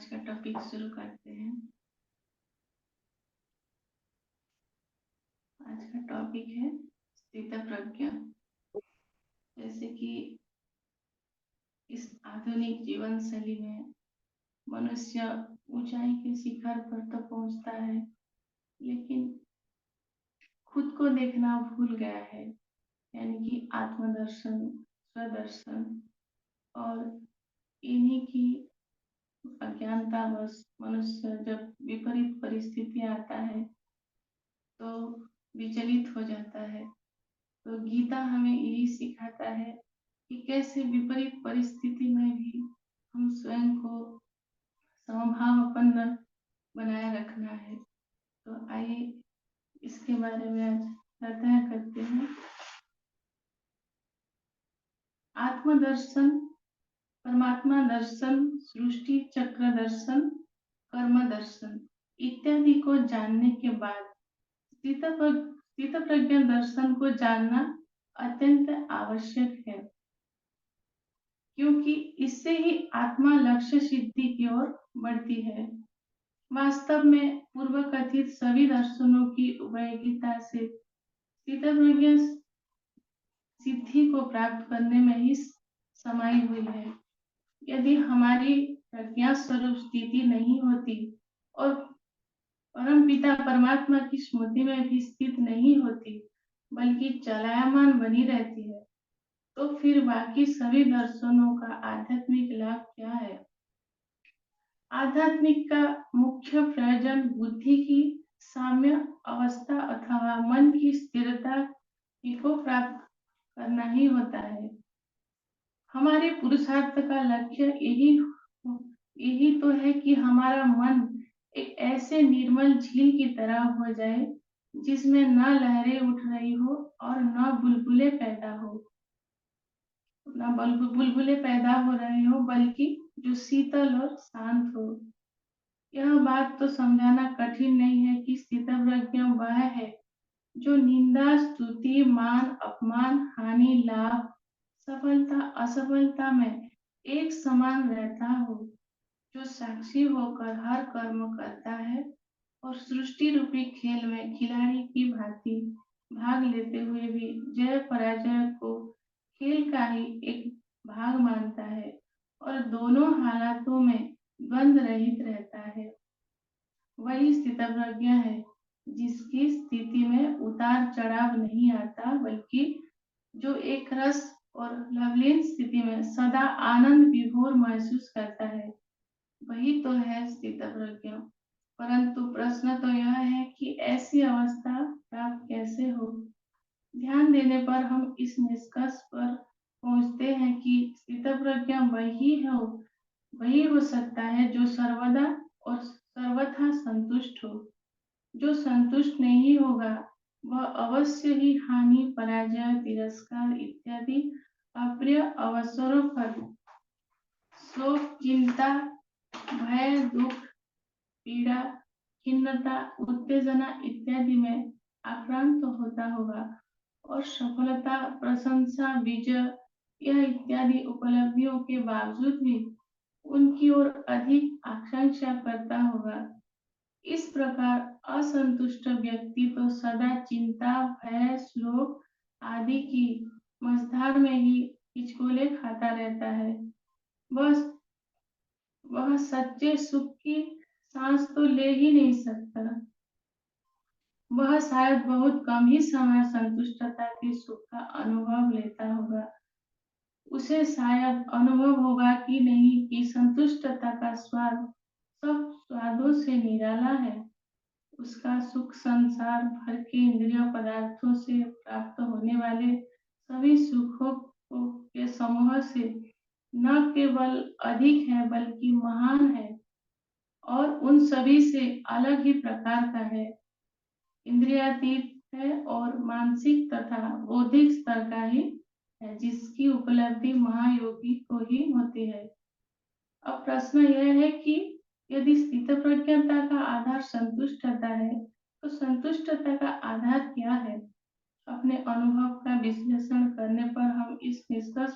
आज का टॉपिक शुरू करते हैं। आज का टॉपिक है स्थितप्रज्ञ। जैसे कि इस आधुनिक जीवन शैली में मनुष्य ऊंचाई के शिखर पर तो पहुंचता है, लेकिन खुद को देखना भूल गया है, यानी कि आत्मदर्शन, स्वदर्शन। और इन्हीं की अज्ञानतावश मनुष्य जब विपरीत परिस्थिति आता है तो विचलित हो जाता है। तो गीता हमें यही सिखाता है कि कैसे विपरीत परिस्थिति में भी हम स्वयं को समभावापन्न बनाए रखना है। तो आइए इसके बारे में आज चर्चा करते हैं। आत्मदर्शन, परमात्मा दर्शन, सृष्टि चक्र दर्शन, कर्म दर्शन इत्यादि को जानने के बाद स्थितप्रज्ञ दर्शन को जानना अत्यंत आवश्यक है, क्योंकि इससे ही आत्मा लक्ष्य सिद्धि की ओर बढ़ती है। वास्तव में पूर्व कथित सभी दर्शनों की उपयोगिता से स्थितप्रज्ञ सिद्धि को प्राप्त करने में ही समाई हुई है। यदि हमारी प्रज्ञा स्वरूप स्थिति नहीं होती और परम पिता परमात्मा की स्मृति में भी स्थित नहीं होती, बल्कि चलायमान बनी रहती है, तो फिर बाकी सभी दर्शनों का आध्यात्मिक लाभ क्या है? आध्यात्मिक का मुख्य प्रयोजन बुद्धि की साम्य अवस्था अथवा मन की स्थिरता को प्राप्त करना ही होता है। हमारे पुरुषार्थ का लक्ष्य यही तो है कि हमारा मन एक ऐसे निर्मल झील की तरह हो जाए जिसमें न लहरें उठ रही हो और न बुलबुले पैदा हो रहे हो, बल्कि जो शीतल और शांत हो। यह बात तो समझाना कठिन नहीं है कि स्थितप्रज्ञ वह है जो निंदा, स्तुति, मान, अपमान, हानि, लाभ, सफलता, असफलता में एक समान रहता हो, जो साक्षी होकर हर कर्म करता है और सृष्टि रूपी खेल में खिलाड़ी की भांति भाग लेते हुए भी जय पराजय को खेल का ही एक भाग मानता है और दोनों हालातों में द्वंद रहित रहता है। वही स्थितप्रज्ञ है जिसकी स्थिति में उतार चढ़ाव नहीं आता, बल्कि जो एक रस और लवलीन स्थिति में सदा आनंद विभोर महसूस करता है, वही तो है स्थितप्रज्ञ। परंतु प्रश्न तो यह है कि ऐसी अवस्था प्राप्त कैसे हो? ध्यान देने पर हम इस निष्कर्ष पर पहुंचते हैं कि स्थितप्रज्ञ वही हो सकता है जो सर्वदा और सर्वथा संतुष्ट हो। जो संतुष्ट नहीं होगा वह अवश्य ही हानि, पराजय, तिरस्कार इत्यादि अप्रिय अवसरों पर शोक, चिंता, भय, दुख, पीड़ा, खिन्नता, उत्तेजना इत्यादि में आक्रांत होता होगा और सफलता, प्रशंसा, विजय यह इत्यादि उपलब्धियों के बावजूद भी उनकी ओर अधिक आकांक्षा करता होगा। इस प्रकार असंतुष्ट व्यक्ति तो सदा चिंता, भय, शोक आदि की मझधार में ही हिचकोले खाता रहता है। बस वह सच्चे सुख की सांस तो ले ही नहीं सकता। वह शायद बहुत कम ही समय संतुष्टता के सुख का अनुभव लेता होगा। उसे शायद अनुभव होगा कि नहीं कि संतुष्टता का स्वाद सब स्वादों से निराला है। उसका सुख संसार भर के इंद्रिय पदार्थों से प्राप्त होने वाले सभी सुखों के समूह से न केवल अधिक है, बल्कि महान है और उन सभी से अलग ही प्रकार का है। इंद्रियातीत है और मानसिक तथा बौद्धिक स्तर का ही है, जिसकी उपलब्धि महायोगी को ही होती है। अब प्रश्न यह है कि यदि स्थितप्रज्ञता का आधार संतुष्टता है, तो संतुष्टता का आधार क्या है? अपने अनुभव का विश्लेषण करने पर हम इस निष्कर्ष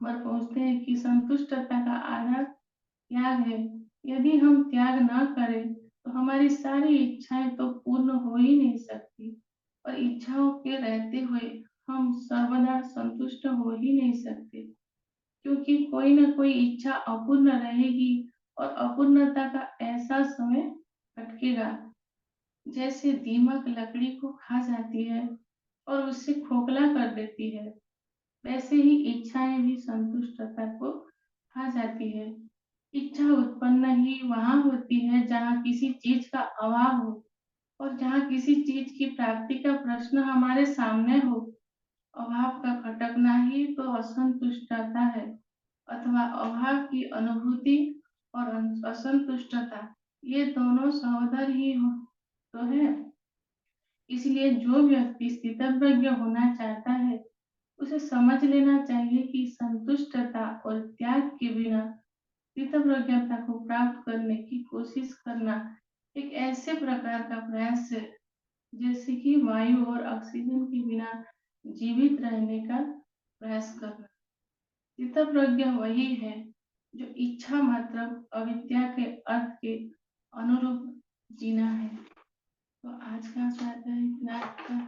पर पहुंचते हैं कि संतुष्टता का आधार त्याग है। यदि हम त्याग न करें, तो हमारी सारी इच्छाएं तो पूर्ण हो ही नहीं सकती और इच्छाओं के रहते हुए हम सर्वदा संतुष्ट हो ही नहीं सकते, क्योंकि कोई न कोई इच्छा अपूर्ण रहेगी और अपूर्णता का ऐसा समय खटकेगा, जैसे दीमक लकड़ी को खा जाती है और उसे खोखला कर देती है, वैसे ही इच्छाएं भी संतुष्टता को खा जाती है। इच्छा उत्पन्न ही वहाँ होती है जहाँ किसी चीज का अभाव हो और जहाँ किसी चीज की प्राप्ति का प्रश्न हमारे सामने हो। अभाव का खटकना ही तो असंतुष्टता है, अथवा अभाव की अनुभूति और असंतुष्टता, ये दोनों सहोदर ही हो तो है। इसलिए जो व्यक्ति स्थितप्रज्ञ होना चाहता है, उसे समझ लेना चाहिए कि संतुष्टता और त्याग के बिना स्थितप्रज्ञता को प्राप्त करने की कोशिश करना एक ऐसे प्रकार का प्रयास है, जैसे कि वायु और ऑक्सीजन के बिना जीवित रहने का प्रयास करना। स्थितप्रज्ञ वही है जो इच्छा मात्र अविद्या के अर्थ के अनुरूप जीना है। तो आज का स्वाध्याय इतना था।